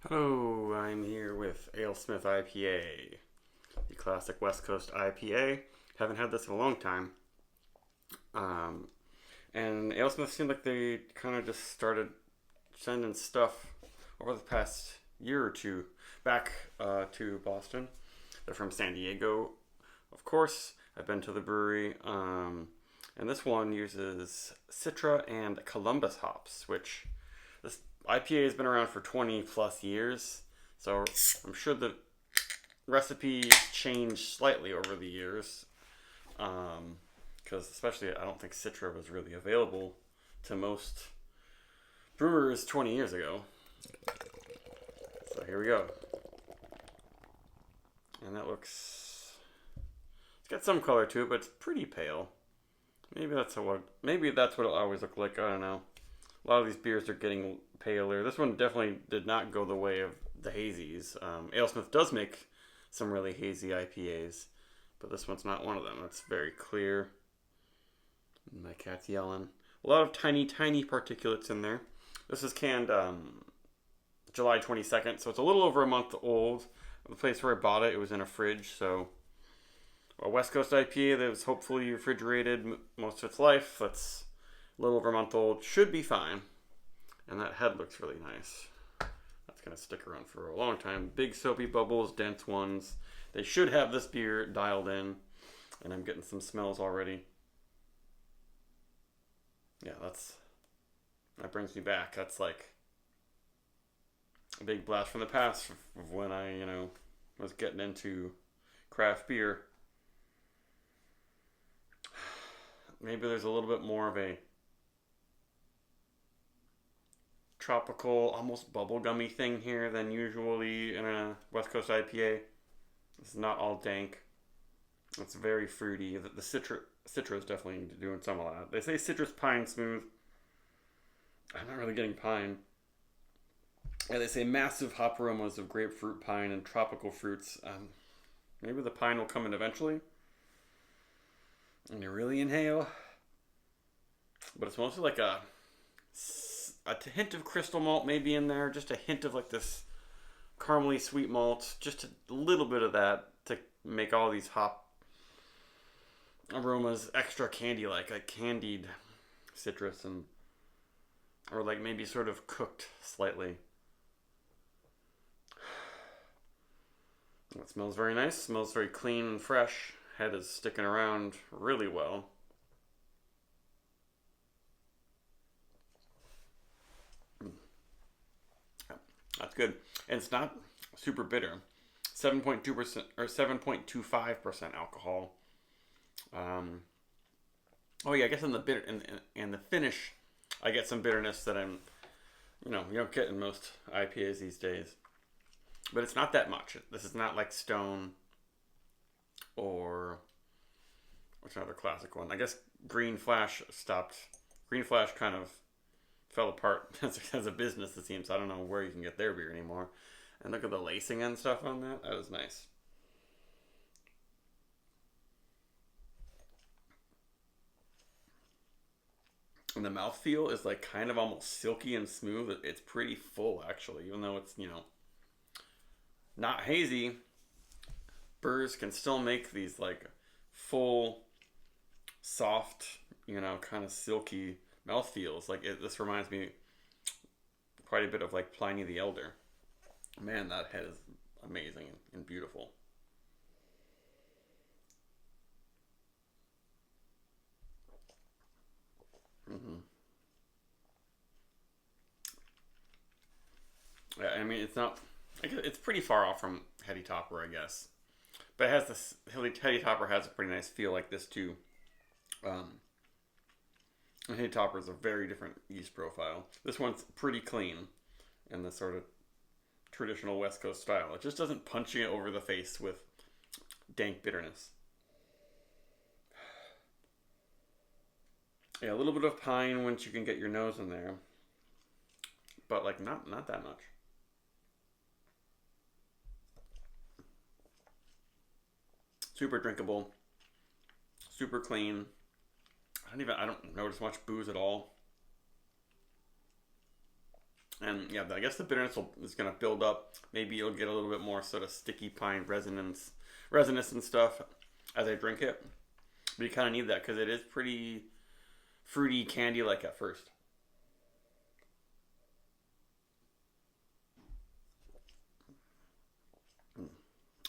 Hello, I'm here with Alesmith IPA, the classic West Coast IPA. Haven't had this in a long time. Um, and Alesmith seemed like they kind of just started sending stuff over the past year or two back to Boston. They're from San Diego, of course. I've been to the brewery. And this one uses Citra and Columbus hops, which this IPA has been around for 20 plus years, so I'm sure the recipe changed slightly over the years. Because especially, I don't think Citra was really available to most brewers 20 years ago. So here we go. And that looks, it's got some color to it, but it's pretty pale. Maybe that's what it'll always look like. I don't know. A lot of these beers are getting paler. This one definitely did not go the way of the hazies. Alesmith does make some really hazy IPAs, but this one's not one of them. It's very clear. My cat's yelling. A lot of tiny, tiny particulates in there. This is canned July 22nd, so it's a little over a month old. The place where I bought it, it was in a fridge, so a West Coast IPA that was hopefully refrigerated most of its life. That's a little over a month old. Should be fine. And that head looks really nice. That's going to stick around for a long time. Big soapy bubbles, dense ones. They should have this beer dialed in. And I'm getting some smells already. Yeah, that brings me back. That's like a big blast from the past of when I, was getting into craft beer. Maybe there's a little bit more of a tropical, almost bubblegummy thing here than usually in a West Coast IPA. It's not all dank. It's very fruity. The Citra is definitely doing some of that. They say citrus pine smooth. I'm not really getting pine. Yeah, they say massive hop aromas of grapefruit, pine, and tropical fruits. Maybe the pine will come in eventually. And you really inhale. But it's mostly like a hint of crystal malt maybe in there. Just a hint of like this caramely sweet malt. Just a little bit of that to make all these hop aromas extra candy-like. Like candied citrus or like maybe sort of cooked slightly. It smells very nice. Smells very clean and fresh. Head is sticking around really well. That's good. And it's not super bitter. 7.2% or 7.25% alcohol. Oh yeah, I guess in the bitter in the finish, I get some bitterness that you don't get in most IPAs these days. But it's not that much. This is not like Stone or what's another classic one? I guess Green Flash stopped. Green Flash kind of fell apart as a business, it seems. I don't know where you can get their beer anymore. And look at the lacing and stuff on that. That was nice. And the mouthfeel is like kind of almost silky and smooth. It's pretty full actually, even though it's, not hazy. Brewers can still make these like full, soft, kind of silky mouthfeels. This reminds me quite a bit of like Pliny the Elder. Man, that head is amazing and beautiful. Mm-hmm. Yeah, I mean, it's pretty far off from Heady Topper, I guess. But it has this, Heady Topper has a pretty nice feel like this too. And Heady Topper is a very different yeast profile. This one's pretty clean in the sort of traditional West Coast style. It just doesn't punch you over the face with dank bitterness. Yeah, a little bit of pine once you can get your nose in there, but like not that much. Super drinkable, super clean. I don't notice much booze at all. And yeah, I guess the bitterness is going to build up. Maybe you'll get a little bit more sort of sticky pine resinous and stuff as I drink it. But you kind of need that because it is pretty fruity candy like at first.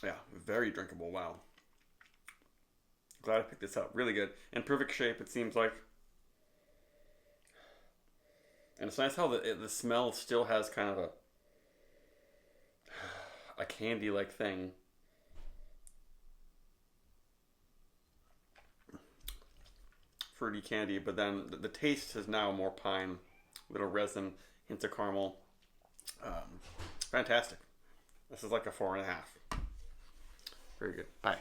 Yeah, very drinkable. Wow. Glad I picked this up. Really good. In perfect shape, it seems like. And it's nice how the smell still has kind of a candy like thing. Fruity candy, but then the taste is now more pine, little resin, hints of caramel. Fantastic. This is like a 4.5. Very good. Bye.